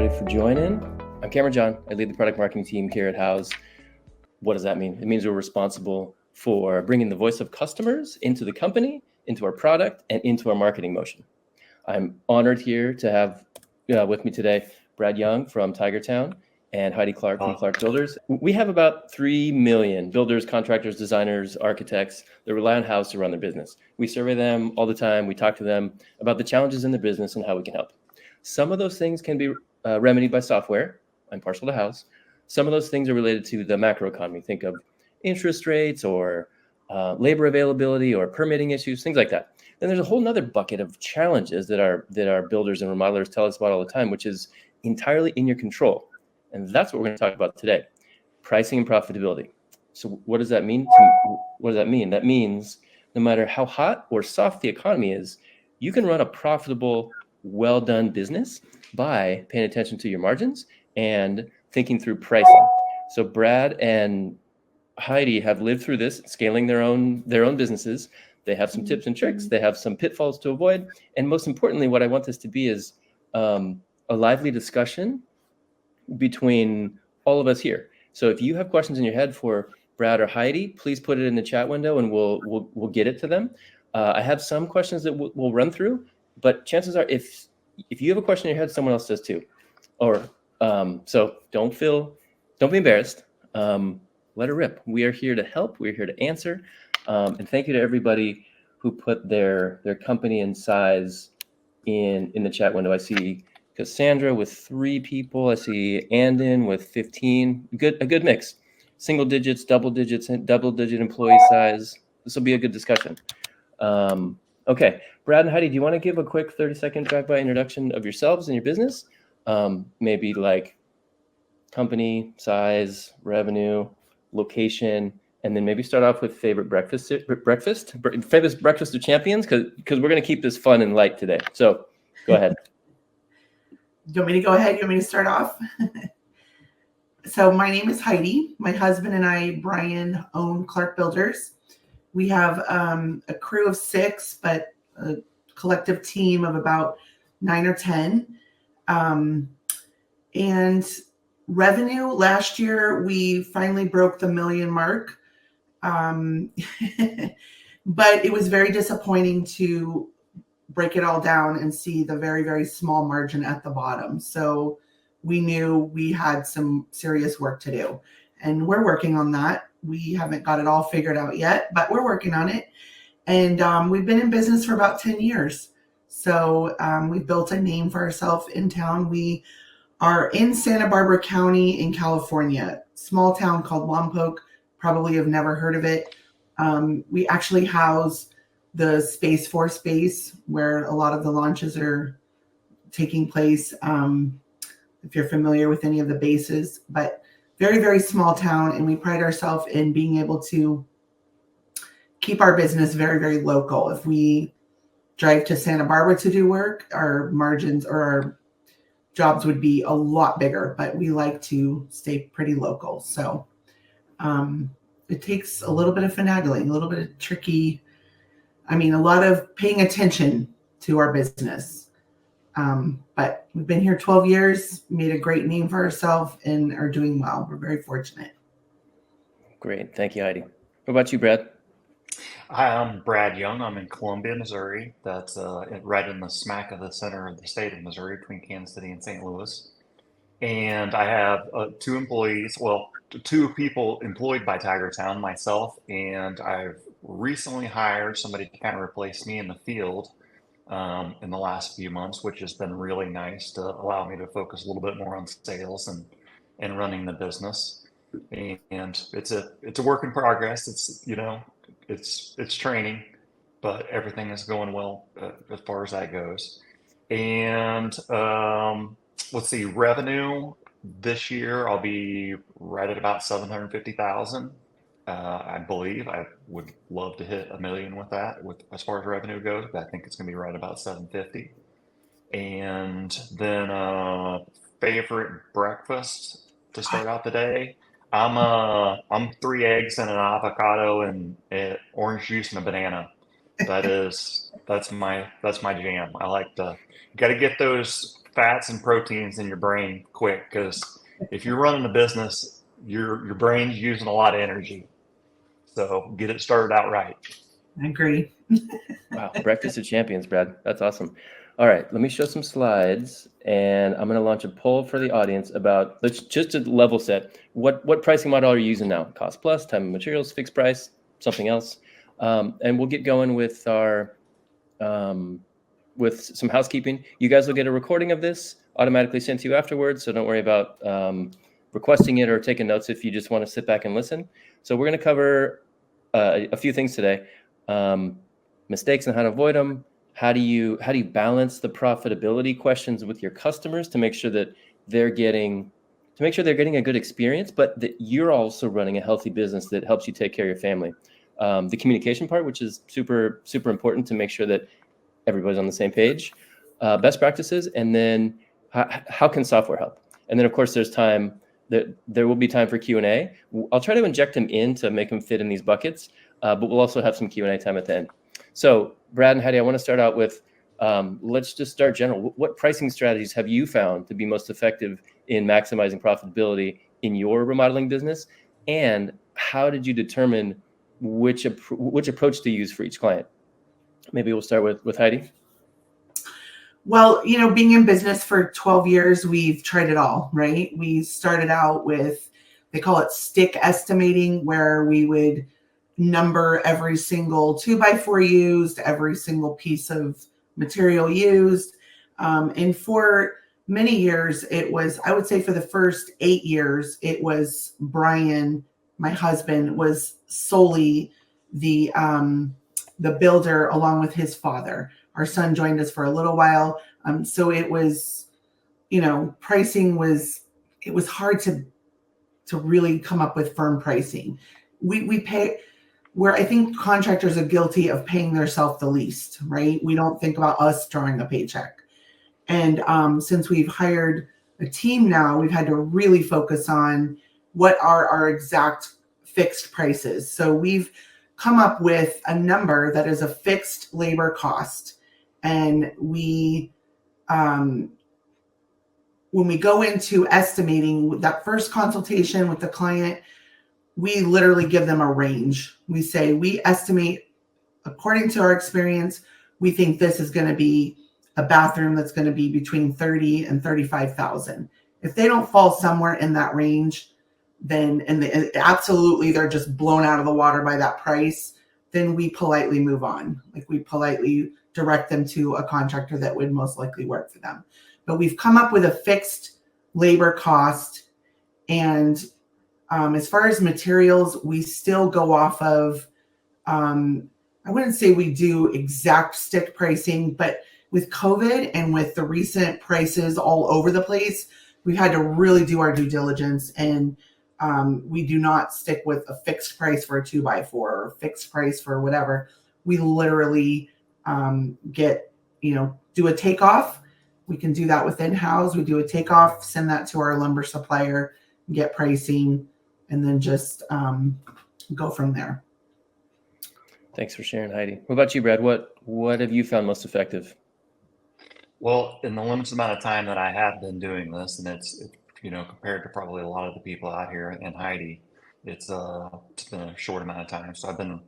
everybody for joining. I'm Cameron John. I lead the product marketing team here at House. What does that mean? It means we're responsible for bringing the voice of customers into the company, into our product, and into our marketing motion. I'm honored here to have with me today Brad Young from TigerTown and Heidi Clark from Clark Builders. We have about 3 million builders, contractors, designers, architects that rely on House to run their business. We survey them all the time. We talk to them about the challenges in their business and how we can help. Some of those things can be remedied by software. I'm partial to House. Some of those things are related to the macro economy. Think of interest rates or labor availability or permitting issues, things like that. Then there's a whole nother bucket of challenges that our builders and remodelers tell us about all the time, which is entirely in your control. And that's what we're going to talk about today, pricing and profitability. So what does that mean? What does that mean? That means no matter how hot or soft the economy is, you can run a profitable, well-done business by paying attention to your margins and thinking through pricing. So Brad and Heidi have lived through this, scaling their own businesses. They have some tips and tricks. They have some pitfalls to avoid. And most importantly, what I want this to be is a lively discussion between all of us here. So if you have questions in your head for Brad or Heidi, please put it in the chat window and we'll get it to them. I have some questions that we'll run through, but chances are if you have a question in your head, someone else does too. Or so don't be embarrassed. Let it rip. We are here to help. We're here to answer. And thank you to everybody who put their company and size in the chat window. I see Cassandra with 3 people. I see Andon with 15. A good mix. Single digits, double digits, and double-digit employee size. This will be a good discussion. Okay, Brad and Heidi, do you want to give a quick 30-second drive-by introduction of yourselves and your business? Maybe like company, size, revenue, location, and then maybe start off with favorite breakfast of champions, because we're going to keep this fun and light today. So go ahead. Do you want me to go ahead? You want me to start off? So my name is Heidi. My husband and I, Brian, own Clark Builders. We have a crew of 6, but a collective team of about 9 or 10. And revenue last year, we finally broke the million mark. But it was very disappointing to break it all down and see the very, very small margin at the bottom. So we knew we had some serious work to do, and we're working on that. We haven't got it all figured out yet, but we're working on it. And we've been in business for about 10 years. So we've built a name for ourselves in town. We are in Santa Barbara County in California, small town called Lompoc. Probably have never heard of it. We actually house the Space Force base where a lot of the launches are taking place. If you're familiar with any of the bases, but very, very small town. And we pride ourselves in being able to keep our business very, very local. If we drive to Santa Barbara to do work, our margins or our jobs would be a lot bigger, but we like to stay pretty local. So it takes a little bit of finagling, a little bit of tricky, a lot of paying attention to our business. But we've been here 12 years, made a great name for ourselves, and are doing well. We're very fortunate. Great. Thank you, Heidi. What about you, Brad? Hi, I'm Brad Young. I'm in Columbia, Missouri. That's right in the smack of the center of the state of Missouri, between Kansas City and St. Louis. And I have 2 employees, 2 people employed by TigerTown, myself, and I've recently hired somebody to kind of replace me in the field in the last few months, which has been really nice to allow me to focus a little bit more on sales and running the business. And it's a work in progress. It's training, but everything is going well as far as that goes. And let's see, revenue this year, I'll be right at about 750,000. I believe I would love to hit $1 million with that, as far as revenue goes, but I think it's going to be right about 750. And then favorite breakfast to start out the day. I'm 3 eggs and an avocado and orange juice and a banana. That's my jam. I like to got to get those fats and proteins in your brain quick, because if you're running a business, your brain's using a lot of energy. So get it started out right. I agree. Wow, breakfast of champions, Brad. That's awesome. All right, let me show some slides, and I'm going to launch a poll for the audience about, let's just to level set, what pricing model are you using now? Cost plus, time and materials, fixed price, something else? And we'll get going with our with some housekeeping. You guys will get a recording of this automatically sent to you afterwards, so don't worry about requesting it or taking notes if you just want to sit back and listen. So we're going to cover a few things today. Mistakes and how to avoid them. How do you balance the profitability questions with your customers to make sure that they're getting a good experience, but that you're also running a healthy business that helps you take care of your family. The communication part, which is super, super important to make sure that everybody's on the same page. Best practices, and then how can software help? And then of course there's time. There will be time for Q&A. I'll try to inject them in to make them fit in these buckets, but we'll also have some Q&A time at the end. So Brad and Heidi, I want to start out with, let's just start general. What pricing strategies have you found to be most effective in maximizing profitability in your remodeling business? And how did you determine which approach to use for each client? Maybe we'll start with Heidi. Well, being in business for 12 years, we've tried it all, right? We started out with, they call it stick estimating, where we would number every single 2x4 used, every single piece of material used. And for many years, it was, I would say for the first 8 years, it was Brian, my husband, was solely the builder along with his father. Our son joined us for a little while. So it was, pricing it was hard to really come up with firm pricing. We pay, where I think contractors are guilty of paying themselves the least, right? We don't think about us drawing a paycheck. And since we've hired a team now, we've had to really focus on what are our exact fixed prices. So we've come up with a number that is a fixed labor cost. And we, when we go into estimating that first consultation with the client, we literally give them a range. We say, we estimate according to our experience, we think this is going to be a bathroom that's going to be between 30 and 35,000. If they don't fall somewhere in that range, then, absolutely they're just blown out of the water by that price, then we politely move on. Like, we politely direct them to a contractor that would most likely work for them. But we've come up with a fixed labor cost. And as far as materials, we still go off of, I wouldn't say we do exact stick pricing, but with COVID and with the recent prices all over the place, we've had to really do our due diligence, and we do not stick with a fixed price for a 2x4 or a fixed price for whatever. We literally do a takeoff. We can do that within house. We do a takeoff, send that to our lumber supplier, get pricing, and then just go from there. Thanks for sharing, Heidi. What about you, Brad? What have you found most effective? Well, in the limited amount of time that I have been doing this, and it's compared to probably a lot of the people out here and Heidi, it's been a short amount of time. So I've been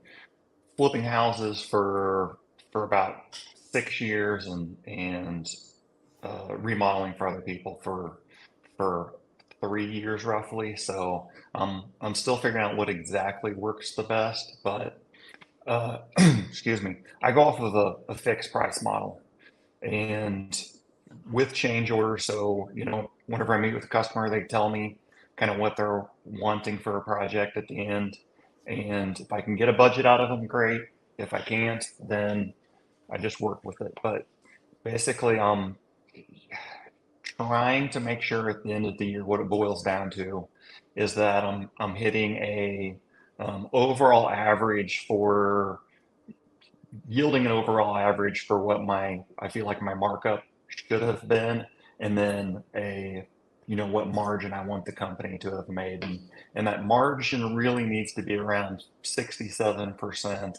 flipping houses for about 6 years and remodeling for other people for 3 years roughly. So I'm still figuring out what exactly works the best, but excuse me, I go off of a fixed price model. And with change orders, so whenever I meet with a customer, they tell me kind of what they're wanting for a project at the end, and if I can get a budget out of them, great. If I can't, then I just work with it. But basically, I'm trying to make sure at the end of the year, what it boils down to is that I'm hitting a overall average for yielding an overall average for what I feel like my markup should have been, and then what margin I want the company to have made, and that margin really needs to be around 67%,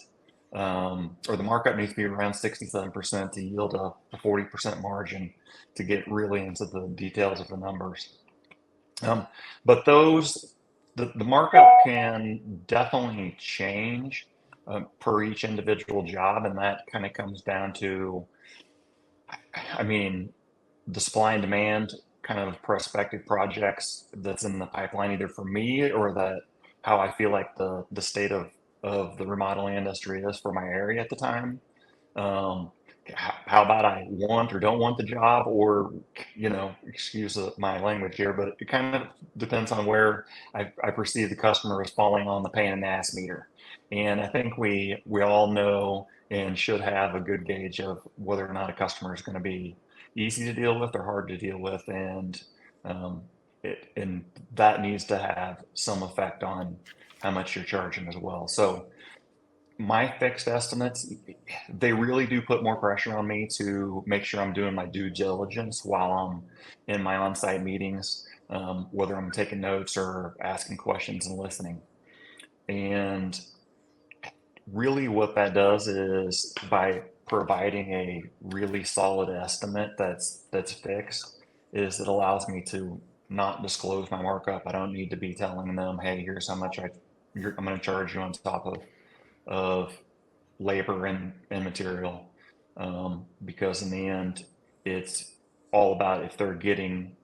or the markup needs to be around 67% to yield a 40% margin to get really into the details of the numbers. But the markup can definitely change per each individual job, and that kind of comes down to, I mean, the supply and demand kind of prospective projects that's in the pipeline, either for me or that how I feel like the state of the remodeling industry is for my area at the time. How about I want or don't want the job, or, excuse my language here, but it kind of depends on where I perceive the customer as falling on the pain in the ass meter. And I think we all know and should have a good gauge of whether or not a customer is going to be easy to deal with or hard to deal with, and and that needs to have some effect on how much you're charging as well. So my fixed estimates, they really do put more pressure on me to make sure I'm doing my due diligence while I'm in my on-site meetings, whether I'm taking notes or asking questions and listening. And really what that does is, by providing a really solid estimate that's fixed, is it allows me to not disclose my markup. I don't need to be telling them, hey, here's how much I'm going to charge you on top of labor and material, because in the end, it's all about if they're getting,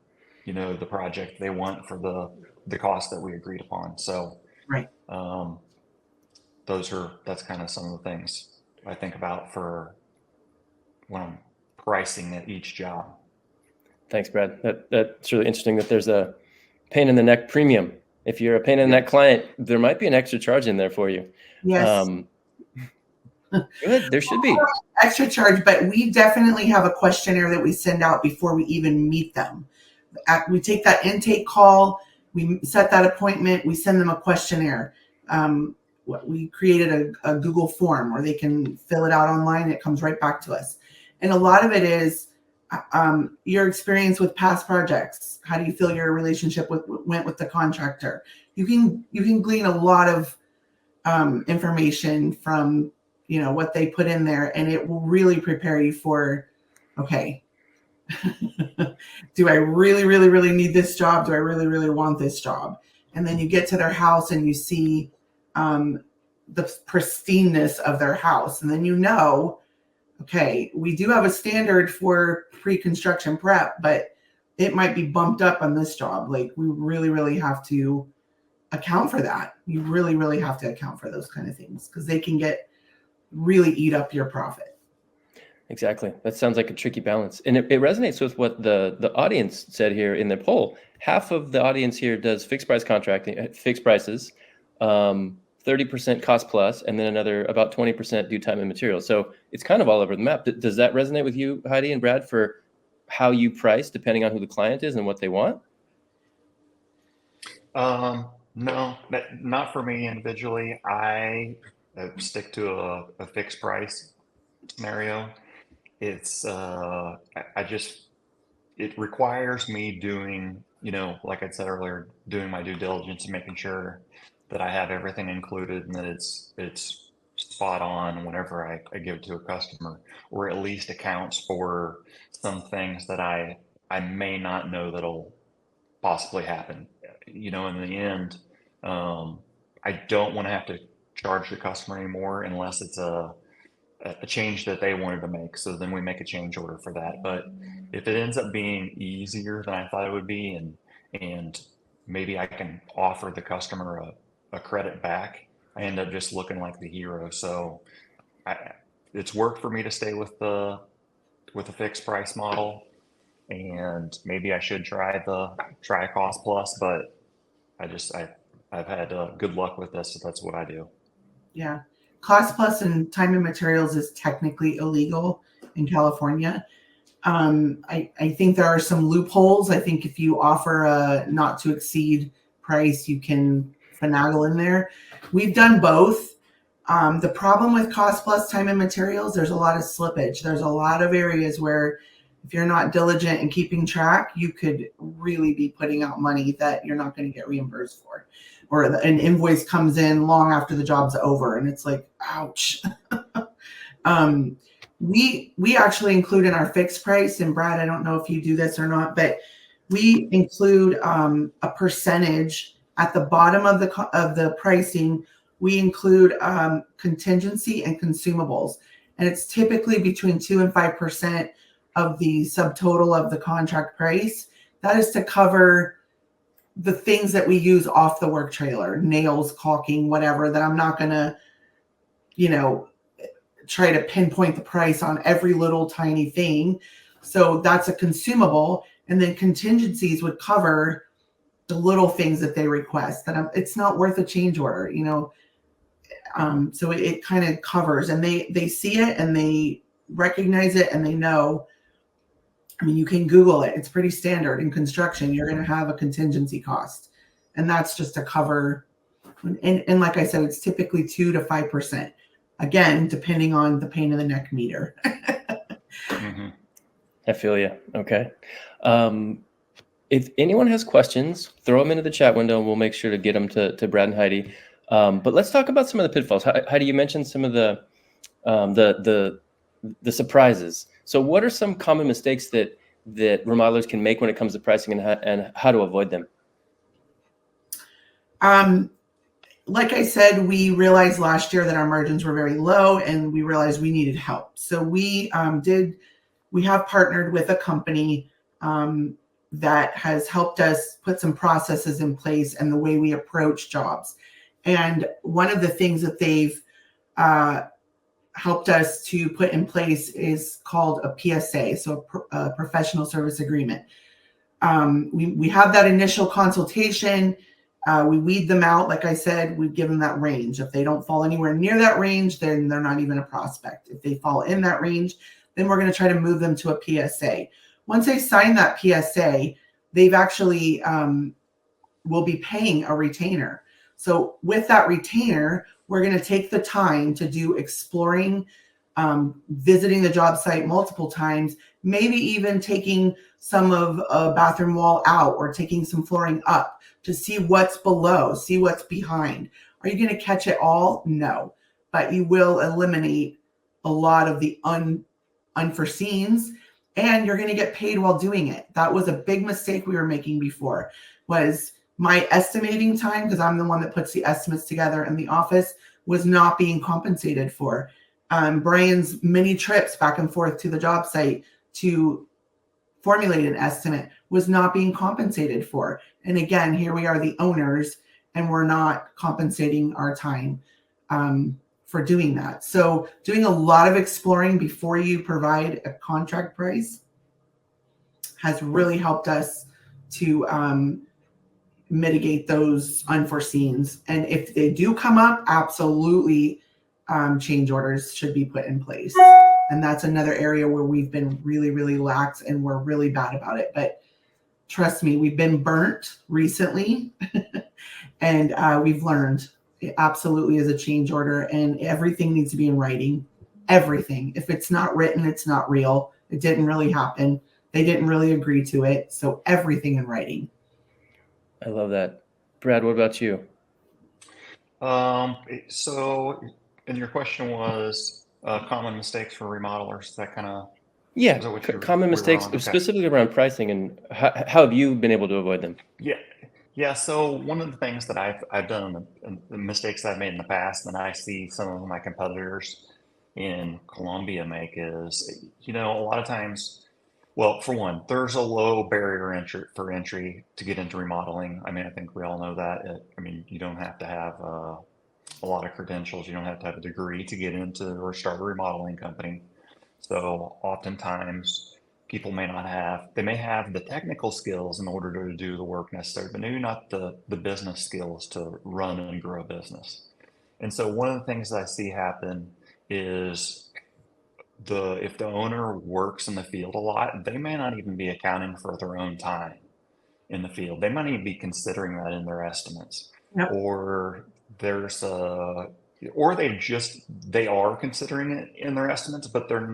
the project they want for the cost that we agreed upon. So Right. That's kind of some of the things I think about for when I'm pricing at each job. Thanks, Brad. That's really interesting that there's a pain in the neck premium. If you're a pain in the neck client, there might be an extra charge in there for you. Yes. Good. There should be Extra charge, but we definitely have a questionnaire that we send out before we even meet them. We take that intake call, we set that appointment, we send them a questionnaire. We created a Google form where they can fill it out online. It comes right back to us. And a lot of it is your experience with past projects. How do you feel your relationship went with the contractor? You can glean a lot of information from what they put in there, and it will really prepare you for, okay, do I really, really, really need this job? Do I really, really want this job? And then you get to their house and you see the pristineness of their house. And then okay, we do have a standard for pre-construction prep, but it might be bumped up on this job. Like, we really, really have to account for that. You really, really have to account for those kind of things, because they can really eat up your profit. Exactly. That sounds like a tricky balance. And it resonates with what the audience said here in the poll. Half of the audience here does fixed price contracting, fixed prices, 30% cost plus, and then another about 20% do time and material. So it's kind of all over the map. Does that resonate with you, Heidi and Brad, for how you price depending on who the client is and what they want? No, not for me individually. I stick to a fixed price scenario. It's it requires me doing, like I said earlier, doing my due diligence and making sure that I have everything included and that it's spot on whenever I give it to a customer, or at least accounts for some things that I may not know that'll possibly happen. In the end, I don't want to have to charge the customer anymore unless it's a change that they wanted to make. So then we make a change order for that. But if it ends up being easier than I thought it would be, and maybe I can offer the customer a credit back, I end up just looking like the hero. So it's worked for me to stay with a fixed price model, and maybe I should try a cost plus, but I've had good luck with this, so that's what I do. Yeah. Cost plus and time and materials is technically illegal in California. I think there are some loopholes. I think if you offer a not to exceed price, you can finagle in there. We've done both. The problem with cost plus time and materials, there's a lot of slippage. There's a lot of areas where if you're not diligent and keeping track, you could really be putting out money that you're not going to get reimbursed for. or an invoice comes in long after the job's over, and it's like, ouch. We actually include in our fixed price, and Brad, I don't know if you do this or not, but we include a percentage at the bottom of the pricing. We include contingency and consumables, and it's typically between 2 and 5% of the subtotal of the contract price. That is to cover the things that we use off the work trailer, nails, caulking, whatever, that I'm not going to, try to pinpoint the price on every little tiny thing. So that's a consumable. And then contingencies would cover the little things that they request, that it's not worth a change order, so it kind of covers, and they see it and they recognize it and they know. I mean, you can Google it. It's pretty standard in construction. You're going to have a contingency cost, and that's just to cover. And like I said, it's typically 2 to 5%. Again, depending on the pain in the neck meter. Mm-hmm. I feel you. Okay. If anyone has questions, throw them into the chat window, and we'll make sure to get them to Brad and Heidi. But let's talk about some of the pitfalls. Heidi, you mentioned some of the surprises. So what are some common mistakes that remodelers can make when it comes to pricing, and how to avoid them? Like I said, we realized last year that our margins were very low, and we realized we needed help. So we have partnered with a company that has helped us put some processes in place and the way we approach jobs. And one of the things that they've helped us to put in place is called a PSA, so a professional service agreement. We have that initial consultation. We weed them out. Like I said, we give them that range. If they don't fall anywhere near that range, then they're not even a prospect. If they fall in that range, then we're going to try to move them to a PSA. Once they sign that PSA, they've actually will be paying a retainer. So with that retainer, we're going to take the time to do exploring, visiting the job site multiple times, maybe even taking some of a bathroom wall out or taking some flooring up to see what's below, see what's behind. Are you going to catch it all? No, but you will eliminate a lot of the unforeseens, and you're going to get paid while doing it. That was a big mistake we were making before, was my estimating time, because I'm the one that puts the estimates together in the office, was not being compensated for. Brian's many trips back and forth to the job site to formulate an estimate was not being compensated for. And again, here we are, the owners, and we're not compensating our time for doing that. So doing a lot of exploring before you provide a contract price has really helped us to mitigate those unforeseens. And if they do come up, absolutely change orders should be put in place. And that's another area where we've been really, really lax, and we're really bad about it. But trust me, we've been burnt recently and we've learned it absolutely is a change order, and everything needs to be in writing. Everything. If it's not written, it's not real. It didn't really happen. They didn't really agree to it. So everything in writing. I love that. Brad, what about you? So, and your question was common mistakes for remodelers. Is that kind of common mistakes, okay. Specifically around pricing, and how have you been able to avoid them? Yeah. So one of the things that I've done, and the mistakes I've made in the past, and I see some of my competitors in Columbia make, is a lot of times. Well, for one, there's a low barrier for entry to get into remodeling. I mean, I think we all know that. You don't have to have a lot of credentials. You don't have to have a degree to get into or start a remodeling company. So oftentimes people may have the technical skills in order to do the work necessary, but maybe not the business skills to run and grow a business. And so one of the things that I see happen is if the owner works in the field a lot, they may not even be accounting for their own time in the field. They might even be considering that in their estimates. Yep. Or they are considering it in their estimates, but they don't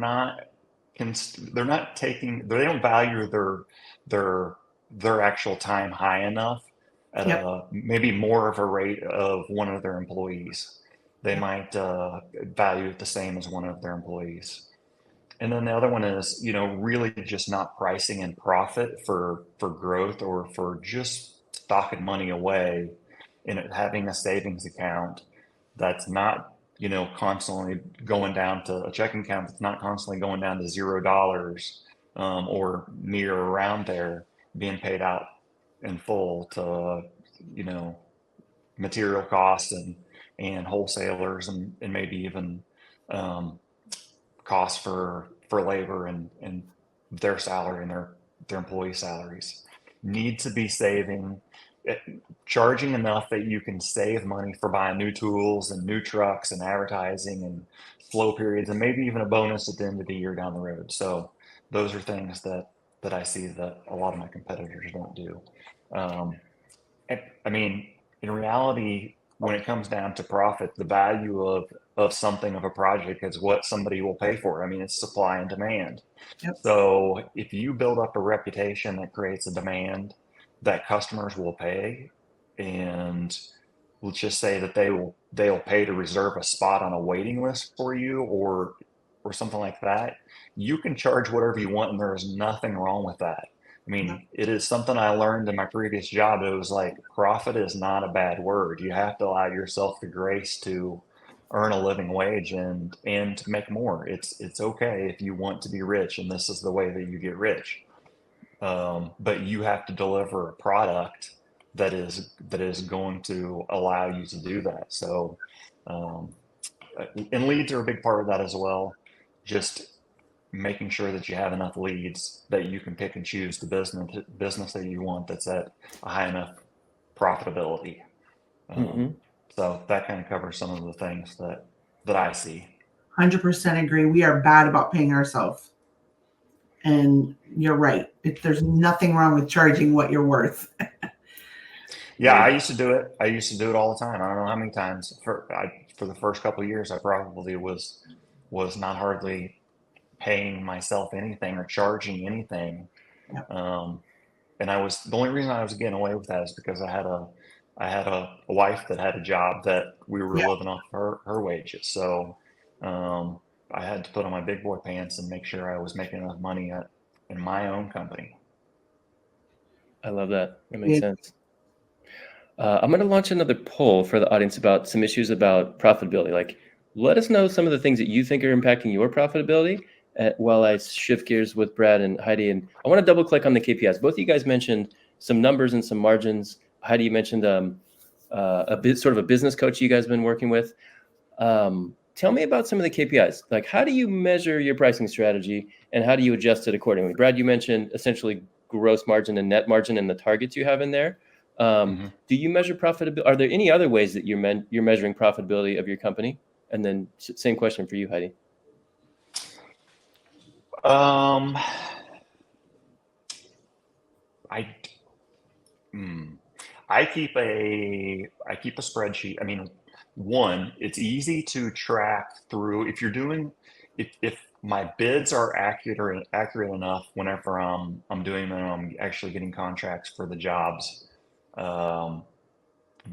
value their actual time high enough at Yep. a maybe more of a rate of one of their employees. They Yep. might value it the same as one of their employees. And then the other one is, really just not pricing in profit for growth or for just stocking money away and it having a savings account that's not, constantly going down to a checking account that's not constantly going down to $0 or near around there, being paid out in full to, you know, material costs and wholesalers and maybe even costs for labor and their salary and their employee salaries. Need to be saving, charging enough that you can save money for buying new tools and new trucks and advertising and slow periods and maybe even a bonus at the end of the year down the road. So those are things that I see that a lot of my competitors don't do. I mean, in reality, when it comes down to profit, the value of something of a project is what somebody will pay for. I mean, it's supply and demand. Yep. So if you build up a reputation that creates a demand that customers will pay, and let's just say that they'll pay to reserve a spot on a waiting list for you or something like that, you can charge whatever you want, and there is nothing wrong with that. I mean, it is something I learned in my previous job. It was like profit is not a bad word. You have to allow yourself the grace to earn a living wage and to make more. It's okay if you want to be rich, and this is the way that you get rich. But you have to deliver a product that is going to allow you to do that. So, and leads are a big part of that as well. Just making sure that you have enough leads that you can pick and choose the business that you want that's at a high enough profitability. So that kind of covers some of the things that I see. 100% agree. We are bad about paying ourselves. And you're right. There's nothing wrong with charging what you're worth. Yeah, I used to do it. I used to do it all the time. I don't know how many times for the first couple of years, I probably was not hardly paying myself anything or charging anything. Yep. And the only reason I was getting away with that is because I had a wife that had a job that we were living off her wages. So I had to put on my big boy pants and make sure I was making enough money in my own company. I love that. That makes sense. I'm going to launch another poll for the audience about some issues about profitability. Like, let us know some of the things that you think are impacting your profitability while I shift gears with Brad and Heidi. And I want to double click on the KPIs. Both of you guys mentioned some numbers and some margins. Heidi, you mentioned sort of a business coach you guys have been working with. Tell me about some of the KPIs. Like, how do you measure your pricing strategy and how do you adjust it accordingly? Brad, you mentioned essentially gross margin and net margin and the targets you have in there. Do you measure profitability? Are there any other ways that you're measuring profitability of your company? And then same question for you, Heidi. I keep a spreadsheet. I mean, one, it's easy to track through if if my bids are accurate enough whenever I'm doing them, I'm actually getting contracts for the jobs.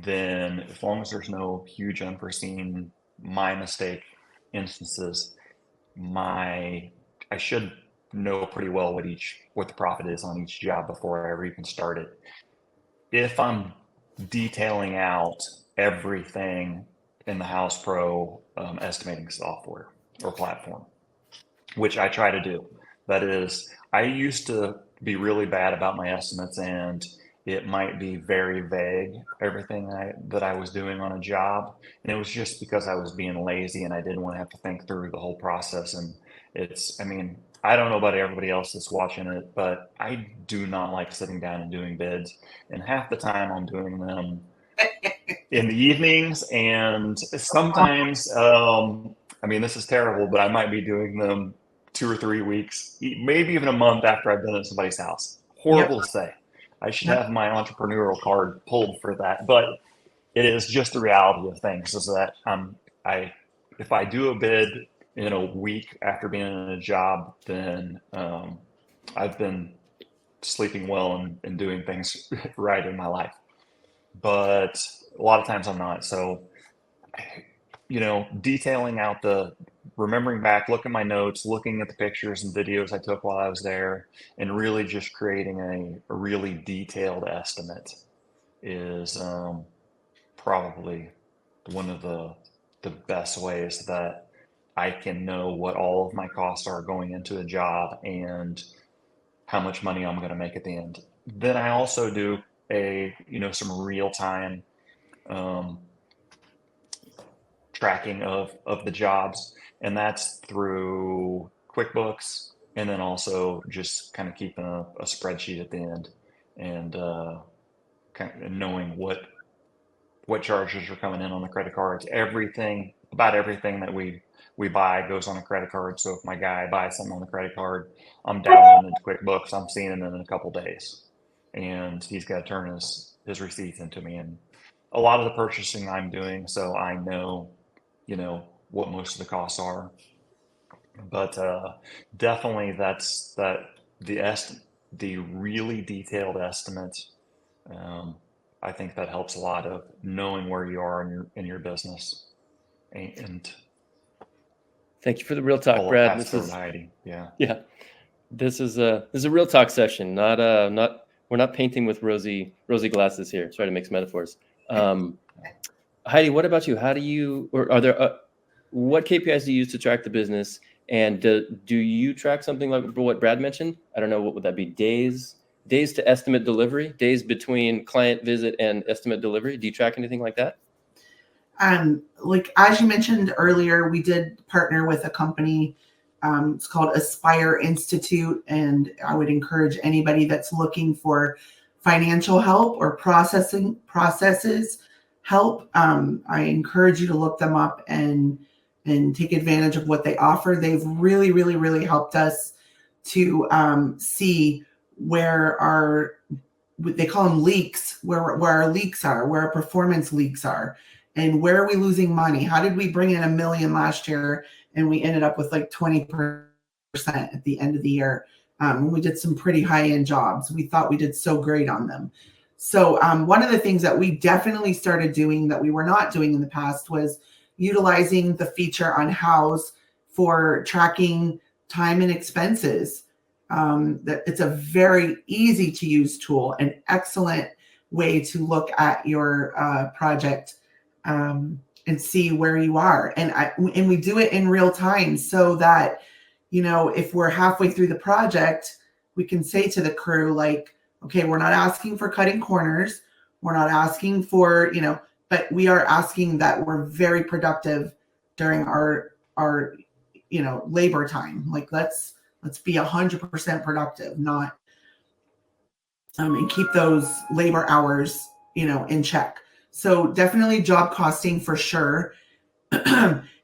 Then as long as there's no huge unforeseen my mistake instances, I should know pretty well what the profit is on each job before I ever even start it. If I'm detailing out everything in the House Pro estimating software or platform, which I try to do, that is, I used to be really bad about my estimates and it might be very vague, everything that I was doing on a job. And it was just because I was being lazy and I didn't want to have to think through the whole process. And I don't know about everybody else that's watching it, but I do not like sitting down and doing bids. And half the time I'm doing them in the evenings. And sometimes, this is terrible, but I might be doing them 2 or 3 weeks, maybe even a month after I've been at somebody's house. Horrible to say. I should have my entrepreneurial card pulled for that, but it is just the reality of things. Is that if I do a bid in a week after being in a job, then I've been sleeping well and doing things right in my life. but a lot of times I'm not. So, detailing out remembering back, looking at my notes, looking at the pictures and videos I took while I was there, and really just creating a really detailed estimate is probably one of the best ways that I can know what all of my costs are going into a job and how much money I'm going to make at the end. Then I also do some real time um, tracking of the jobs, and that's through QuickBooks, and then also just kind of keeping a spreadsheet at the end, and kind of knowing what charges are coming in on the credit cards. About everything that we buy goes on a credit card. So if my guy buys something on the credit card, I'm downloading it to QuickBooks. I'm seeing it in a couple days, and he's got to turn his receipts into me. And a lot of the purchasing I'm doing, so I know, what most of the costs are. But definitely the really detailed estimate. I think that helps a lot of knowing where you are in your business. And Thank you for the real talk, I'll Brad. pass This it over is to Heidi. Yeah. yeah. This is a real talk session. Not we're not painting with rosy glasses here. Try to mix metaphors. Heidi, what about you? How do you, or are there what KPIs do you use to track the business? And do you track something like what Brad mentioned? I don't know, what would that be? Days to estimate delivery, days between client visit and estimate delivery. Do you track anything like that? Like as you mentioned earlier, we did partner with a company. It's called Aspire Institute, and I would encourage anybody that's looking for financial help or processes help. I encourage you to look them up and take advantage of what they offer. They've really, really, really helped us to see where they call them leaks, where our leaks are, where our performance leaks are, and where are we losing money? How did we bring in $1 million last year and we ended up with like 20% at the end of the year? When we did some pretty high-end jobs, we thought we did so great on them. So one of the things that we definitely started doing that we were not doing in the past was utilizing the feature on House for tracking time and expenses. That it's a very easy to use tool, an excellent way to look at your project and see where you are. And we do it in real time so that, if we're halfway through the project, we can say to the crew, like, okay, we're not asking for cutting corners. We're not asking for, but we are asking that we're very productive during our labor time. Like, let's be 100% productive, not, and keep those labor hours, in check. So definitely job costing for sure.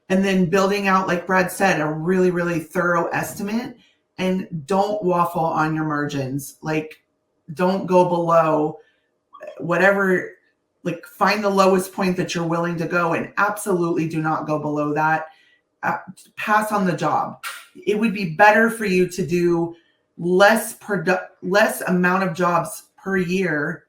And then building out, like Brad said, a really, really thorough estimate, and don't waffle on your margins. Like, don't go below whatever, like find the lowest point that you're willing to go, and absolutely do not go below that. Pass on the job. It would be better for you to do less amount of jobs per year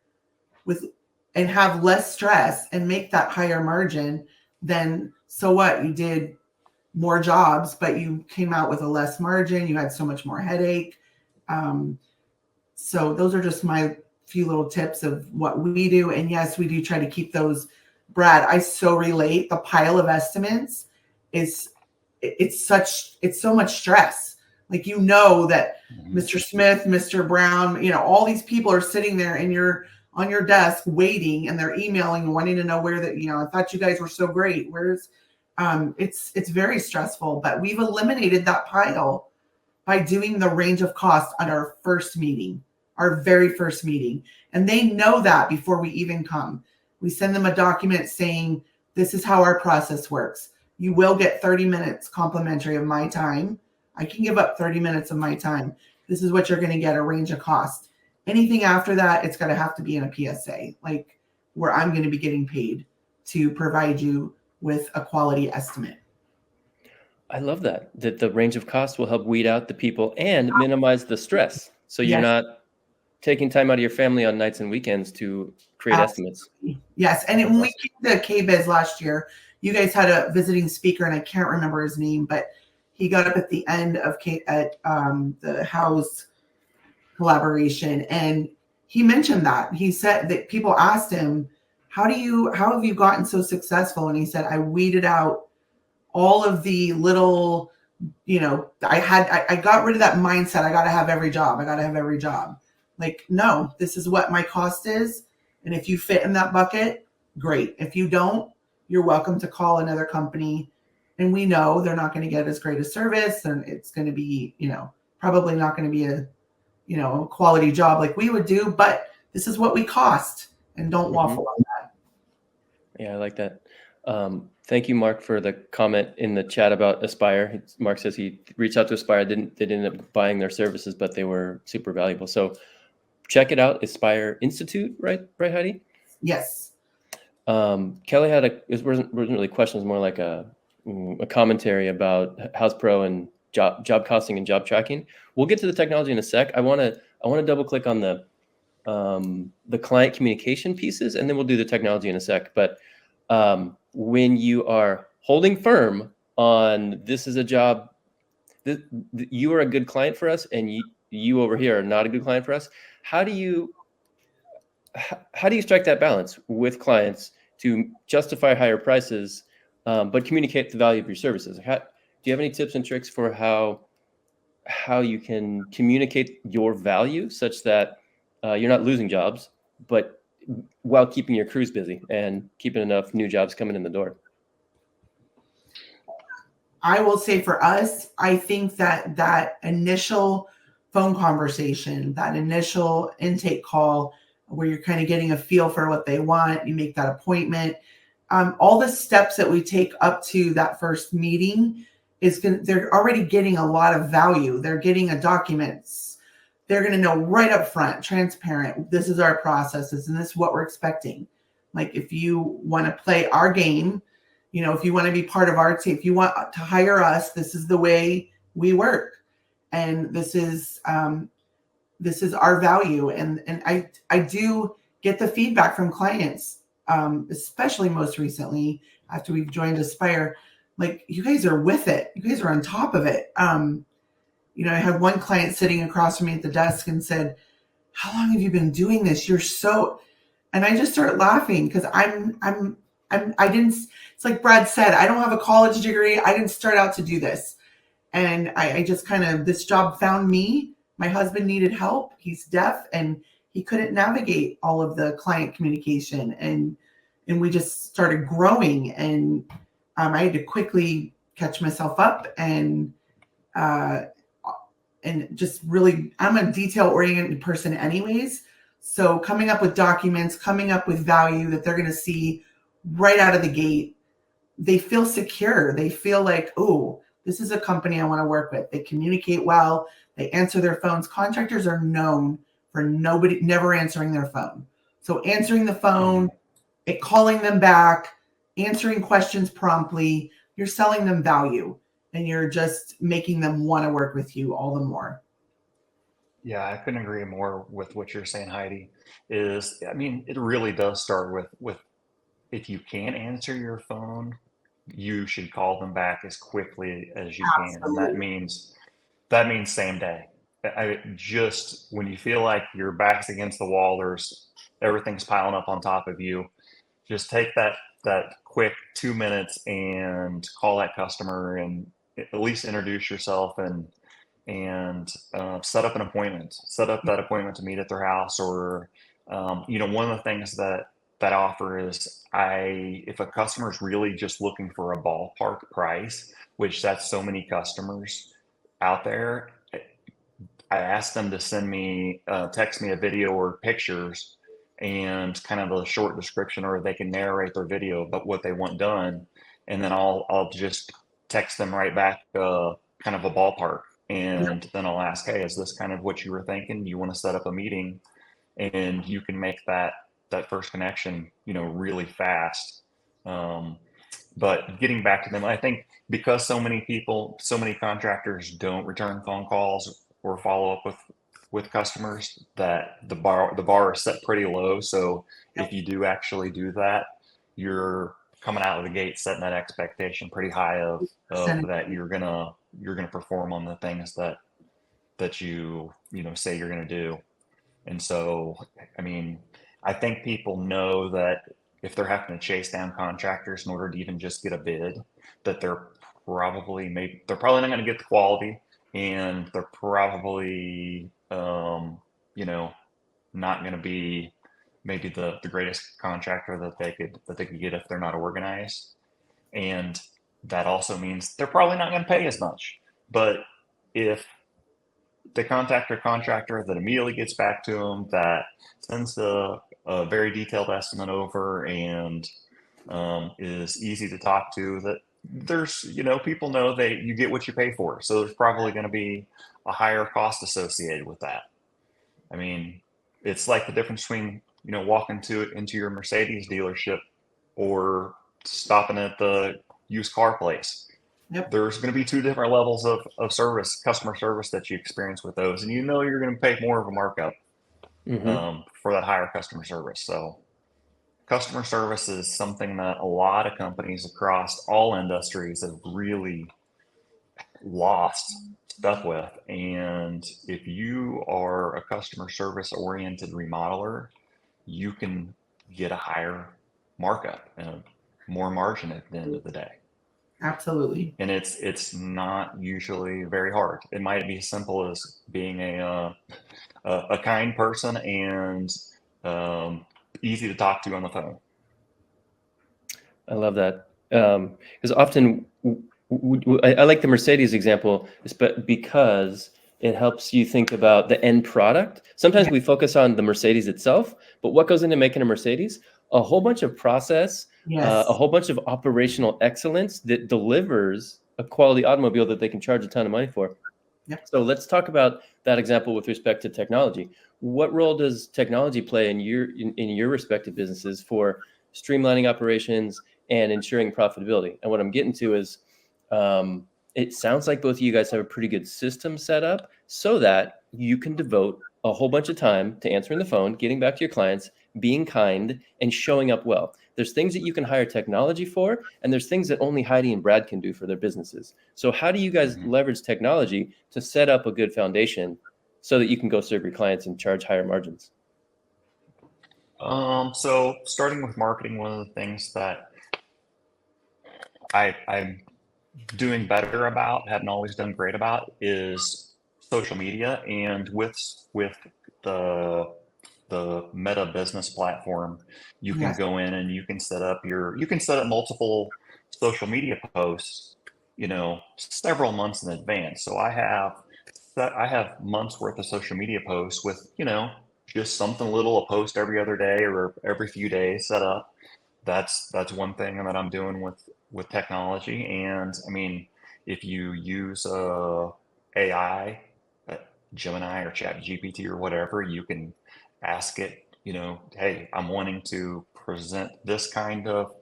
and have less stress and make that higher margin than, so what, you did more jobs, but you came out with a less margin. You had so much more headache. So those are just my few little tips of what we do. And yes, we do try to keep those. Brad, I so relate. The pile of estimates it's so much stress. Like, that Mr. Smith, Mr. Brown, all these people are sitting there and you're on your desk waiting, and they're emailing, wanting to know where I thought you guys were so great. It's very stressful, but we've eliminated that pile by doing the range of cost at our very first meeting. And they know that before we even come. We send them a document saying, this is how our process works. You will get 30 minutes complimentary of my time. I can give up 30 minutes of my time. This is what you're going to get, a range of cost. Anything after that, it's going to have to be in a PSA, like where I'm going to be getting paid to provide you with a quality estimate. I love that the range of costs will help weed out the people and minimize the stress. So you're Yes. not taking time out of your family on nights and weekends to create estimates. Yes. And when we came to KBiz last year, you guys had a visiting speaker, and I can't remember his name, but he got up at the end of the house collaboration, and he mentioned that. He said that people asked him, how have you gotten so successful? And he said, I weeded out all of the little, I got rid of that mindset. I got to have every job. Like, no, this is what my cost is. And if you fit in that bucket, great. If you don't, you're welcome to call another company. And we know they're not going to get as great a service. And it's going to be, probably not going to be a, quality job like we would do, but this is what we cost, and don't waffle on that. Yeah, I like that. Thank you, Mark, for the comment in the chat about Aspire. Mark says he reached out to Aspire. They didn't end up buying their services, but they were super valuable. So check it out, Aspire Institute, right, Heidi? Yes. Kelly had it wasn't really questions, more like a commentary about House Pro and job costing and job tracking. We'll get to the technology in a sec. I want to double click on the client communication pieces, and then we'll do the technology in a sec. But when you are holding firm on this is a job, you are a good client for us, and you over here are not a good client for us. How do you strike that balance with clients to justify higher prices, but communicate the value of your services? Do you have any tips and tricks for how you can communicate your value such that you're not losing jobs, but while keeping your crews busy and keeping enough new jobs coming in the door? I will say for us, I think that initial phone conversation, that initial intake call where you're kind of getting a feel for what they want, you make that appointment, all the steps that we take up to that first meeting they're already getting a lot of value. They're getting a document. They're going to know right up front, transparent, this is our processes and this is what we're expecting. Like, if you want to play our game, if you want to be part of our team, if you want to hire us, this is the way we work. And this is our value. And I do get the feedback from clients, especially most recently after we've joined Aspire. Like, you guys are with it. You guys are on top of it. I had one client sitting across from me at the desk and said, how long have you been doing this? And I just started laughing because it's like Brad said, I don't have a college degree. I didn't start out to do this. And I just this job found me. My husband needed help. He's deaf and he couldn't navigate all of the client communication. And we just started growing, and I had to quickly catch myself up and just really, I'm a detail-oriented person anyways. So coming up with documents, coming up with value that they're going to see right out of the gate, they feel secure. They feel like, oh, this is a company I want to work with. They communicate well. They answer their phones. Contractors are known for never answering their phone. So answering the phone, calling them back, answering questions promptly, you're selling them value. And you're just making them want to work with you all the more. Yeah, I couldn't agree more with what you're saying, Heidi. It really does start with if you can't answer your phone, you should call them back as quickly as you can. And that means same day. Just when you feel like your back's against the wall, everything's piling up on top of you, just take that quick 2 minutes and call that customer and at least introduce yourself and set up an appointment. Set up that appointment to meet at their house, or one of the things that offer is if a customer is really just looking for a ballpark price, which that's so many customers out there, I ask them to text me a video or pictures and kind of a short description, or they can narrate their video about what they want done, and then I'll just text them right back kind of a ballpark, and then I'll ask, hey, is this kind of what you were thinking? You want to set up a meeting? And you can make that first connection really fast. But getting back to them, I think because so many contractors don't return phone calls or follow up with customers that the bar is set pretty low. So if you do actually do that, you're coming out of the gate setting that expectation pretty high of that you're gonna perform on the things that you say you're gonna do. And so, I mean, I think people know that if they're having to chase down contractors in order to even just get a bid, that they're probably not going to get the quality, and they're probably not going to be maybe the greatest contractor that they could get if they're not organized. And that also means they're probably not going to pay as much. But if they contact their contractor that immediately gets back to them, that sends a very detailed estimate over, and is easy to talk to, that there's, people know that you get what you pay for. So there's probably going to be a higher cost associated with that. I mean, it's like the difference between, walking into your Mercedes dealership or stopping at the used car place. Yep. There's going to be two different levels of service, customer service, that you experience with those. And you're going to pay more of a markup for that higher customer service. So customer service is something that a lot of companies across all industries have really lost stuff with. And if you are a customer service oriented remodeler, you can get a higher markup and more margin at the end of the day. Absolutely. And it's not usually very hard. It might be as simple as being a kind person and easy to talk to on the phone. I love that, because often I like the Mercedes example, because it helps you think about the end product. Sometimes we focus on the Mercedes itself, but what goes into making a Mercedes? A whole bunch of process, a whole bunch of operational excellence that delivers a quality automobile that they can charge a ton of money for. Yep. So let's talk about that example with respect to technology. What role does technology play in your respective businesses for streamlining operations and ensuring profitability? And what I'm getting to is, it sounds like both of you guys have a pretty good system set up so that you can devote a whole bunch of time to answering the phone, getting back to your clients, being kind, and showing up well. There's things that you can hire technology for, and there's things that only Heidi and Brad can do for their businesses. So how do you guys leverage technology to set up a good foundation so that you can go serve your clients and charge higher margins? So starting with marketing, one of the things that I'm doing better about, haven't always done great about, is social media. And with the Meta business platform, you can go in and you can set up multiple social media posts, several months in advance. So I have months worth of social media posts with, just something little, a post every other day or every few days set up. That's one thing that I'm doing with technology. And I mean, if you use AI, Gemini or ChatGPT or whatever, you can ask it, hey, I'm wanting to present this kind of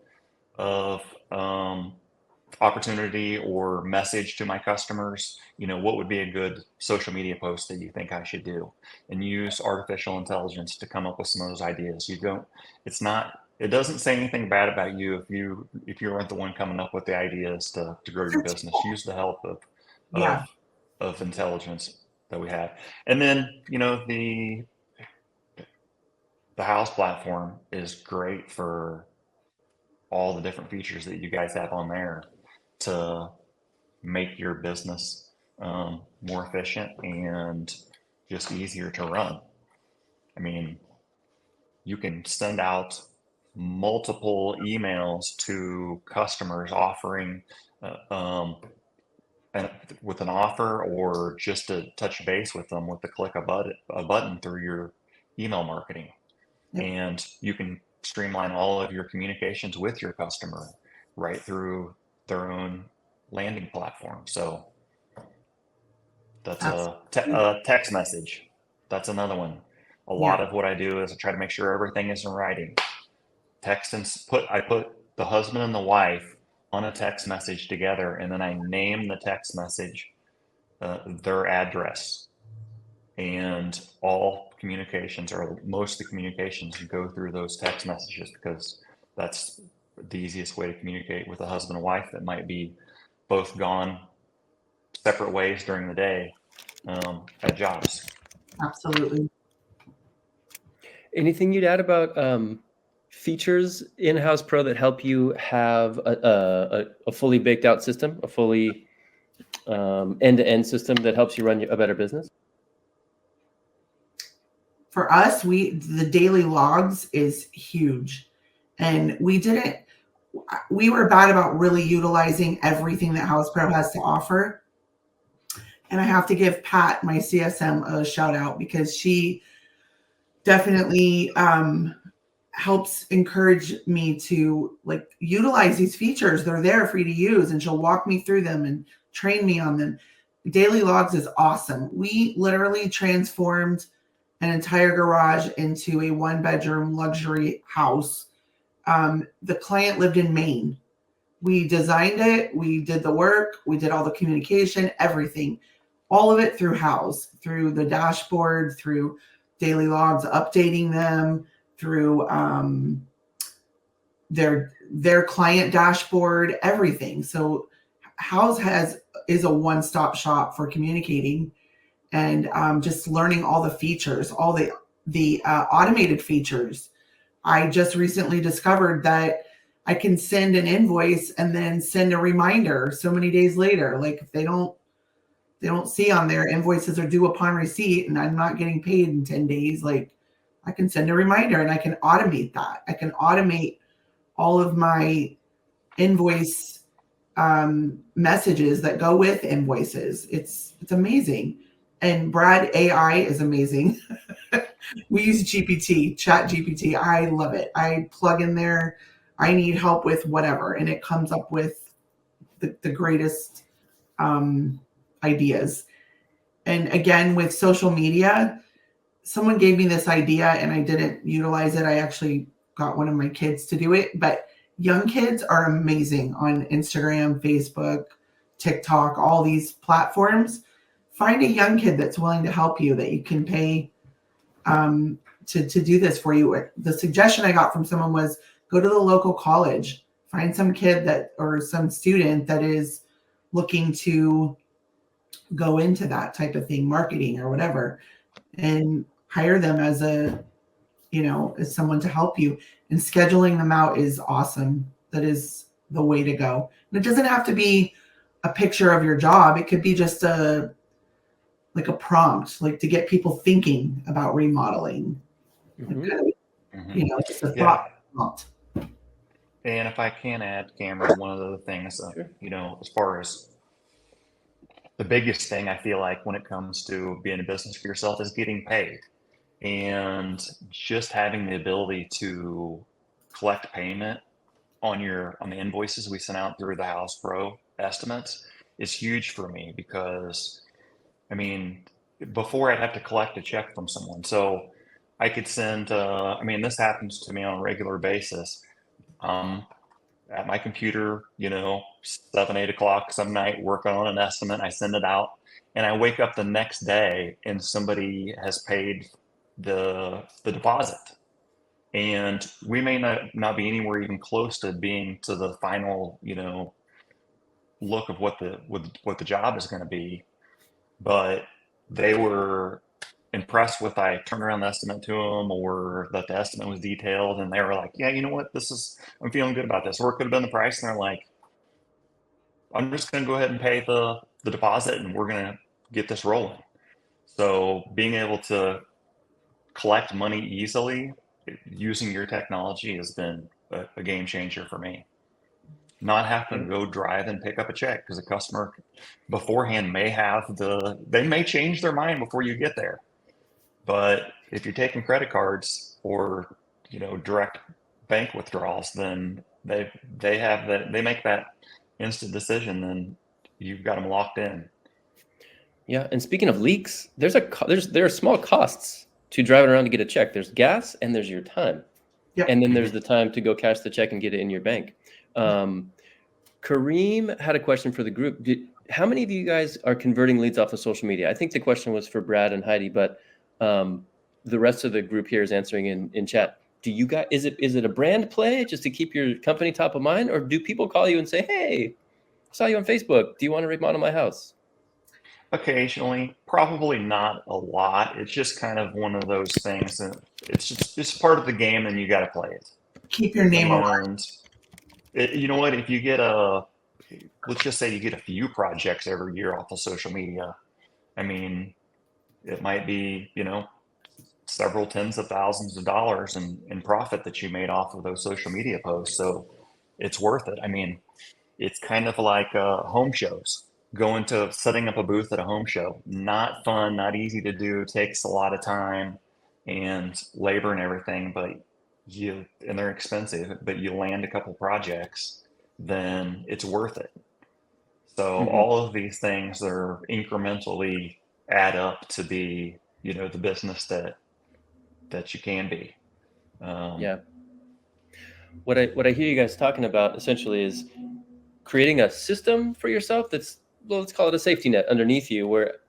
opportunity or message to my customers. What would be a good social media post that you think I should do? And use artificial intelligence to come up with some of those ideas. It doesn't say anything bad about you if you aren't the one coming up with the ideas to grow your business. Use the help of intelligence that we have. And then, the house platform is great for all the different features that you guys have on there to make your business more efficient and just easier to run. I mean, you can send out multiple emails to customers offering with an offer, or just to touch base with them with the click a button through your email marketing. And you can streamline all of your communications with your customer right through their own landing platform. So that's a text message. That's another one. A lot of what I do is I try to make sure everything is in writing. Text and I put the husband and the wife on a text message together, and then I name the text message their address. And all communications, or most of the communications, go through those text messages, because that's the easiest way to communicate with a husband and wife that might be both gone separate ways during the day at jobs. Absolutely. Anything you'd add about features in House Pro that help you have a fully baked out system, a fully end-to-end system that helps you run a better business? For us, the daily logs is huge, and we were bad about really utilizing everything that House Pro has to offer. And I have to give Pat, my CSM, a shout out, because she definitely helps encourage me to like utilize these features. They're there for you to use, and she'll walk me through them and train me on them. Daily logs is awesome. We literally transformed an entire garage into a 1-bedroom luxury house. The client lived in Maine. We designed it. We did the work. We did all the communication, everything, all of it through House, through the dashboard, through daily logs, updating them, through their client dashboard, everything. So House is a one-stop shop for communicating and just learning all the features, all the automated features. I just recently discovered that I can send an invoice and then send a reminder so many days later. Like if they don't see on their invoices are due upon receipt and I'm not getting paid in 10 days, like I can send a reminder and I can automate that. I can automate all of my invoice messages that go with invoices. It's amazing. And Brad AI is amazing. We use Chat GPT. I love it. I plug in there. I need help with whatever, and it comes up with the greatest ideas. And again, with social media, someone gave me this idea and I didn't utilize it. I actually got one of my kids to do it, but young kids are amazing on Instagram, Facebook, TikTok, all these platforms. Find a young kid that's willing to help you, that you can pay to do this for you. The suggestion I got from someone was go to the local college, find some kid or some student that is looking to go into that type of thing, marketing or whatever, and hire them as as someone to help you. And scheduling them out is awesome. That is the way to go. And it doesn't have to be a picture of your job. It could be just a prompt, like to get people thinking about remodeling. Just a thought prompt. And if I can add, Cameron, one of the things, as far as the biggest thing I feel like when it comes to being a business for yourself is getting paid. And just having the ability to collect payment on the invoices we sent out through the House Pro estimates is huge for me, because before I'd have to collect a check from someone. So I could send, this happens to me on a regular basis. At my computer, 7, 8 o'clock some night, working on an estimate. I send it out and I wake up the next day and somebody has paid the deposit. And we may not be anywhere even close to being to the final, look of what the job is going to be. But they were impressed with, I turned around the estimate to them, or that the estimate was detailed, and they were like, yeah, you know what, I'm feeling good about this. Or it could have been the price, and they're like, I'm just going to go ahead and pay the deposit and we're going to get this rolling. So being able to collect money easily using your technology has been a game changer for me. Not having to go drive and pick up a check, because a customer beforehand they may change their mind before you get there. But if you're taking credit cards or, direct bank withdrawals, then they make that instant decision, then you've got them locked in. Yeah. And speaking of leaks, there are small costs to driving around to get a check. There's gas and there's your time. Yep. And then there's the time to go cash the check and get it in your bank. Kareem had a question for the group. how many of you guys are converting leads off of social media? I think the question was for Brad and Heidi, but the rest of the group here is answering in chat. Do you guys, is it a brand play just to keep your company top of mind, or do people call you and say, hey, I saw you on Facebook, do you want to remodel my house? Occasionally, probably not a lot. It's just kind of one of those things that it's part of the game and you got to play it. Keep your name alive. And you know what? If you get let's just say you get a few projects every year off of social media, I mean, it might be, several tens of thousands of dollars in profit that you made off of those social media posts. So it's worth it. I mean, it's kind of like home shows. Going to setting up a booth at a home show, not fun, not easy to do, takes a lot of time and labor and everything, but and they're expensive, but you land a couple projects, then it's worth it. So all of these things are incrementally add up to be, the business that you can be. Yeah. What I hear you guys talking about essentially is creating a system for yourself that's, well, let's call it a safety net underneath you, where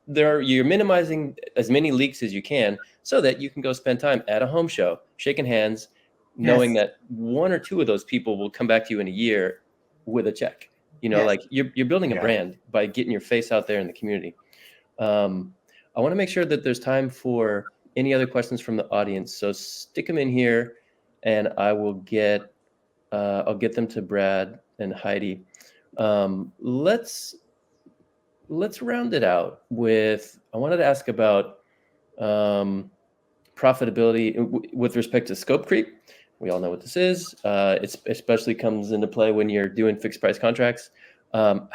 you're minimizing as many leaks as you can so that you can go spend time at a home show, shaking hands, knowing that one or two of those people will come back to you in a year with a check. Like you're building a brand by getting your face out there in the community. I want to make sure that there's time for any other questions from the audience. So stick them in here and I will I'll get them to Brad and Heidi. Let's round it out with, I wanted to ask about profitability with respect to scope creep. We all know what this is. It especially comes into play when you're doing fixed price contracts. How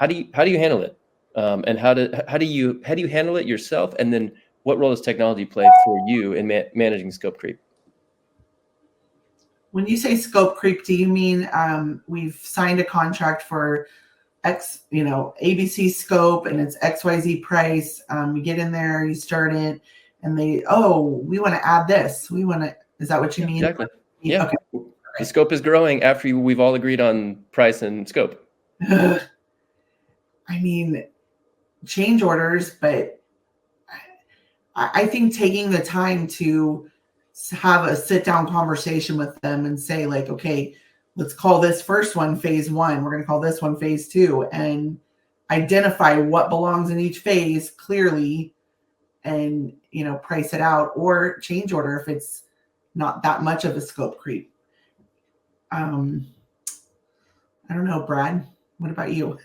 do you handle it? And how do you handle it yourself? And then what role does technology play for you in managing scope creep? When you say scope creep, do you mean we've signed a contract for X, ABC scope and it's XYZ price? You get in there, you start it, and we want to add this. Is that what you mean? Exactly. Yeah. Okay. The scope is growing after we've all agreed on price and scope. I mean, change orders, but I think taking the time to have a sit down conversation with them and say, like, okay, let's call this first one phase 1. We're going to call this one phase 2, and identify what belongs in each phase clearly and, price it out, or change order if it's not that much of a scope creep. I don't know, Brad, what about you?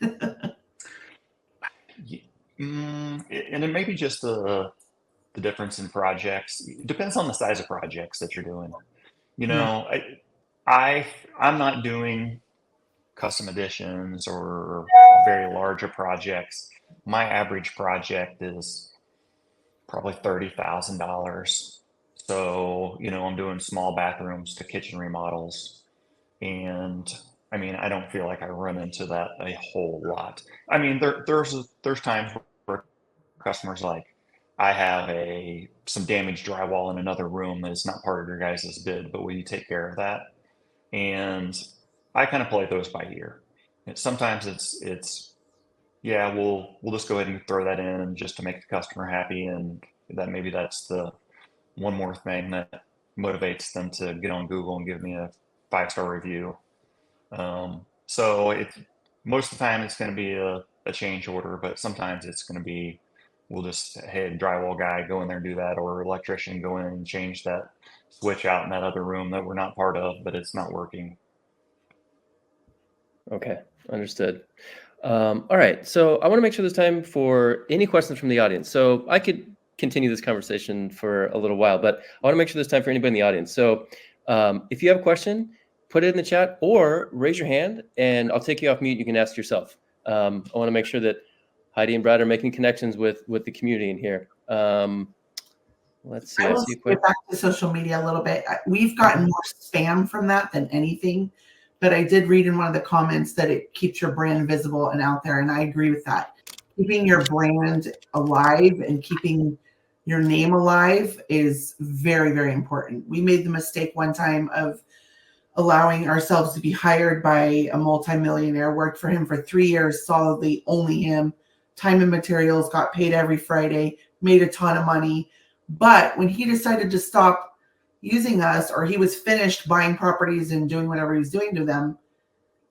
And it may be just the difference in projects. It depends on the size of projects that you're doing. I'm not doing custom additions or very larger projects. My average project is probably $30,000. So, I'm doing small bathrooms to kitchen remodels. And I mean, I don't feel like I run into that a whole lot. I mean, there's times where customers like, I have some damaged drywall in another room that is not part of your guys' bid, but will you take care of that? And I kind of play those by ear. And sometimes it's we'll just go ahead and throw that in just to make the customer happy, and that's the one more thing that motivates them to get on Google and give me a 5-star review. So most of the time it's going to be a change order, but sometimes it's going to be, we'll just, hey, drywall guy, go in there and do that, or electrician, go in and change that switch out in that other room that we're not part of, but it's not working. Okay, understood. All right, so I want to make sure there's time for any questions from the audience. So I could continue this conversation for a little while, but I want to make sure there's time for anybody in the audience. So if you have a question, put it in the chat or raise your hand and I'll take you off mute. You can ask yourself. I want to make sure that Heidi and Brad are making connections with the community in here. Let's see. I will get back to social media a little bit. We've gotten more spam from that than anything, but I did read in one of the comments that it keeps your brand visible and out there, and I agree with that. Keeping your brand alive and keeping your name alive is very, very important. We made the mistake one time of allowing ourselves to be hired by a multimillionaire, worked for him for 3 years solidly, only him, time and materials, got paid every Friday, made a ton of money. But when he decided to stop using us, or he was finished buying properties and doing whatever he was doing to them,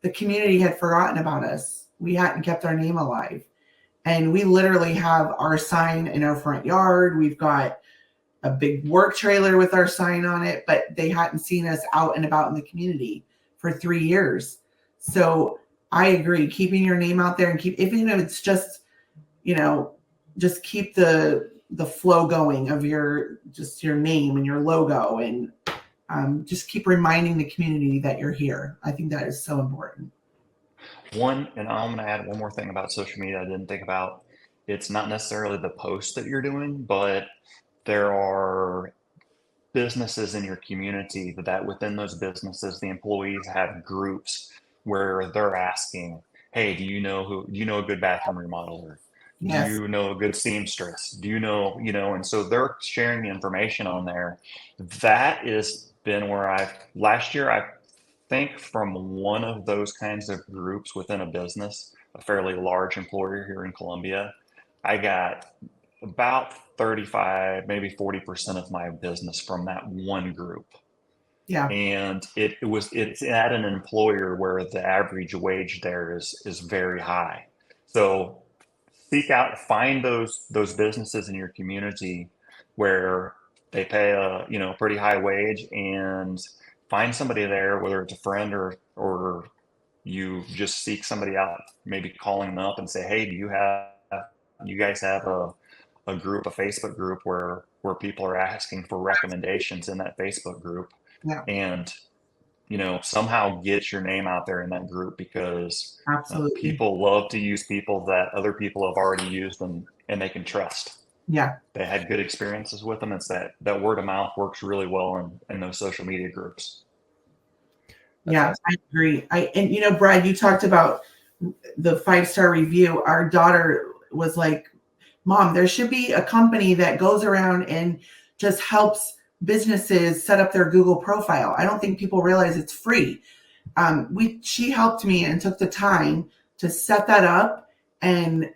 the community had forgotten about us. We hadn't kept our name alive. And we literally have our sign in our front yard. We've got a big work trailer with our sign on it, but they hadn't seen us out and about in the community for 3 years. So I agree, keeping your name out there and even if it's just, just keep the flow going of your name and your logo, and just keep reminding the community that you're here. I think that is so important. And I'm going to add one more thing about social media I didn't think about. It's not necessarily the post that you're doing, but there are businesses in your community that within those businesses, the employees have groups where they're asking, hey, do you know a good bathroom remodeler? Yes. Do you know a good seamstress? Do you know, and so they're sharing the information on there. That has been where last year, I think from one of those kinds of groups within a business, a fairly large employer here in Columbia, I got about 35, maybe 40% of my business from that one group. Yeah. And it's at an employer where the average wage there is very high. So find those businesses in your community where they pay a pretty high wage, and find somebody there, whether it's a friend or you just seek somebody out, maybe calling them up and say, hey, do you guys have a Facebook group where people are asking for recommendations in that Facebook group? Yeah. And somehow get your name out there in that group, because Absolutely. people love to use people that other people have already used and they can trust. Yeah. They had good experiences with them. It's that word of mouth works really well in those social media groups. Yeah, I agree. And Brad, you talked about the 5-star review. Our daughter was like, Mom, there should be a company that goes around and just helps businesses set up their Google profile. I don't think people realize it's free. She helped me and took the time to set that up. And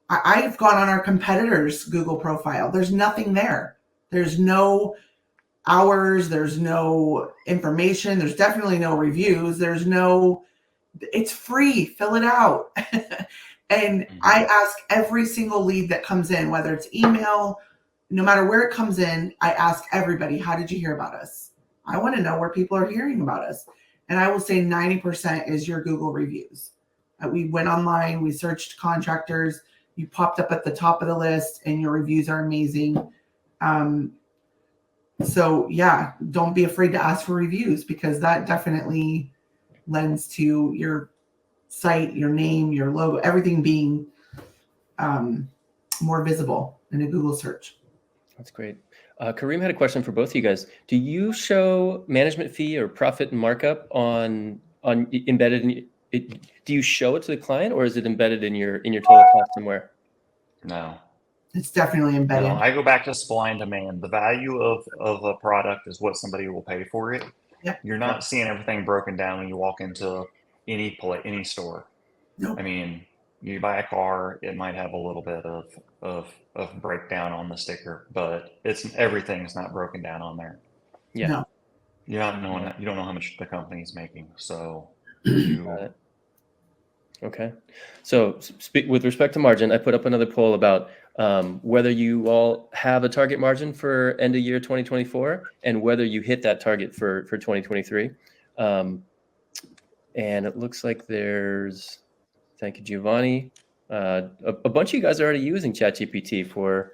I've gone on our competitors' Google profile. There's nothing there. There's no hours. There's no information. There's definitely no reviews. It's free. Fill it out. And I ask every single lead that comes in, whether it's email, no matter where it comes in, I ask everybody, how did you hear about us? I want to know where people are hearing about us. And I will say 90% is your Google reviews. We went online, we searched contractors, you popped up at the top of the list, and your reviews are amazing. So yeah, don't be afraid to ask for reviews, because that definitely lends to your site, your name, your logo, everything being more visible in a Google search. That's great. Kareem had a question for both of you guys. Do you show management fee or profit and markup on embedded in it? Do you show it to the client, or is it embedded in your total cost somewhere? No. It's definitely embedded. No, I go back to supply and demand. The value of a product is what somebody will pay for it. Yep. You're not seeing everything broken down when you walk into any store. Nope. I mean, you buy a car, it might have a little bit of breakdown on the sticker, but everything's not broken down on there. Yeah. No. You don't know how much the company's making, so Okay. So with respect to margin, I put up another poll about whether you all have a target margin for end of year 2024 and whether you hit that target for 2023. And it looks like thank you, Giovanni. A bunch of you guys are already using ChatGPT for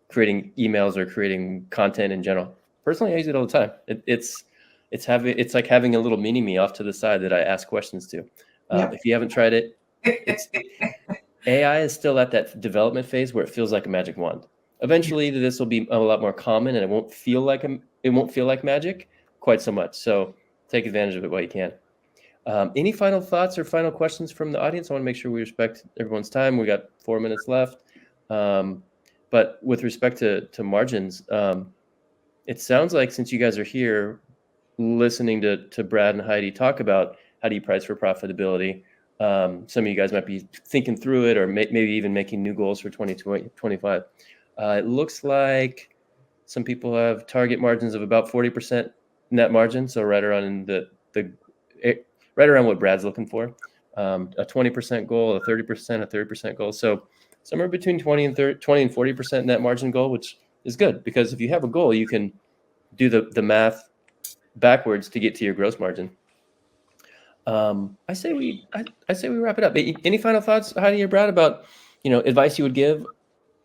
creating emails or creating content in general. Personally, I use it all the time. It's like having a little mini me off to the side that I ask questions to. If you haven't tried it, AI is still at that development phase where it feels like a magic wand. Eventually, this will be a lot more common, and it won't feel like magic quite so much. So take advantage of it while you can. Any final thoughts or final questions from the audience? I want to make sure we respect everyone's time. We got 4 minutes left. But with respect to margins, it sounds like since you guys are here, listening to Brad and Heidi talk about how do you price for profitability, some of you guys might be thinking through it or maybe even making new goals for 2025. It looks like some people have target margins of about 40% net margin, so right around right around what Brad's looking for. A 20% goal, a 30% goal. So somewhere between 20 and 40% net margin goal, which is good because if you have a goal, you can do the math backwards to get to your gross margin. I say we wrap it up. Any final thoughts, Heidi or Brad, about advice you would give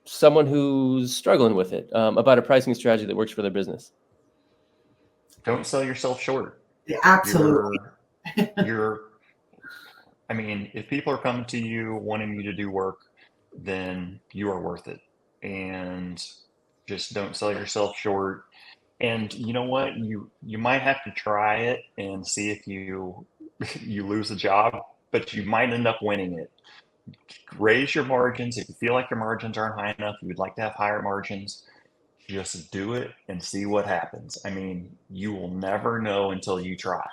someone who's struggling with it, about a pricing strategy that works for their business? Don't sell yourself short. Absolutely. I mean, if people are coming to you wanting you to do work, then you are worth it. And just don't sell yourself short. And you know what? You might have to try it and see if you lose a job, but you might end up winning it. Raise your margins. If you feel like your margins aren't high enough, you would like to have higher margins, just do it and see what happens. I mean, you will never know until you try.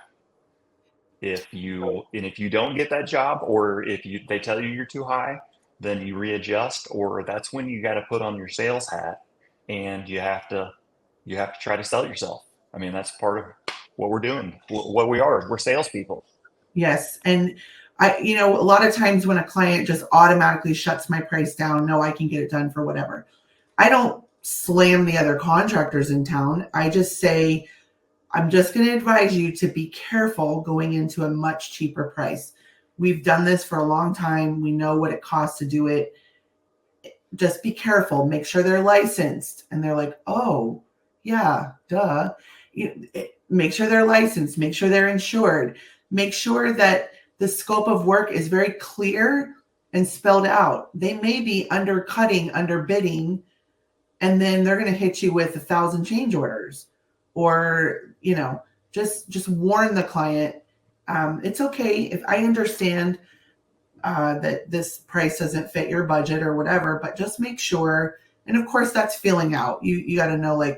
If you don't get that job, or if they tell you you're too high, then you readjust, or that's when you got to put on your sales hat and you have to try to sell yourself. I mean, that's part of what we're doing, what we are. We're salespeople. Yes. And a lot of times when a client just automatically shuts my price down, no, I can get it done for whatever. I don't slam the other contractors in town. I just say, I'm just going to advise you to be careful going into a much cheaper price. We've done this for a long time. We know what it costs to do it. Just be careful. Make sure they're licensed. And they're like, oh, yeah, duh. Make sure they're licensed. Make sure they're insured. Make sure that the scope of work is very clear and spelled out. They may be undercutting, underbidding, and then they're going to hit you with 1,000 change orders. Or, just warn the client. It's okay if I understand that this price doesn't fit your budget or whatever, but just make sure. And of course, that's feeling out. You got to know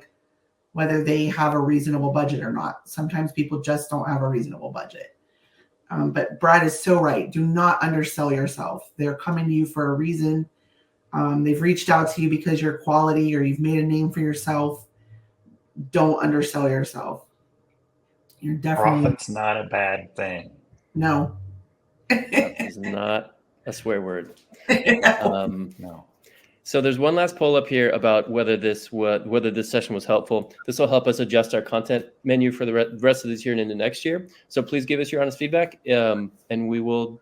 whether they have a reasonable budget or not. Sometimes people just don't have a reasonable budget. But Brad is so right. Do not undersell yourself. They're coming to you for a reason. They've reached out to you because you're quality or you've made a name for yourself. Don't undersell yourself. You're definitely... Profit's not a bad thing. No. It's not a swear word. No. So there's one last poll up here about whether this session was helpful. This will help us adjust our content menu for the rest of this year and into next year. So please give us your honest feedback, and we'll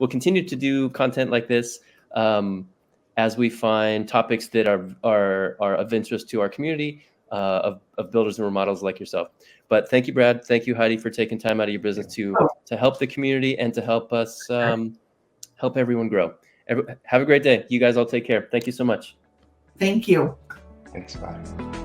continue to do content like this as we find topics that are of interest to our community of builders and remodelers like yourself. But thank you, Brad. Thank you, Heidi, for taking time out of your business to help the community and to help us help everyone grow. Have a great day. You guys all take care. Thank you so much. Thank you. Thanks, bye.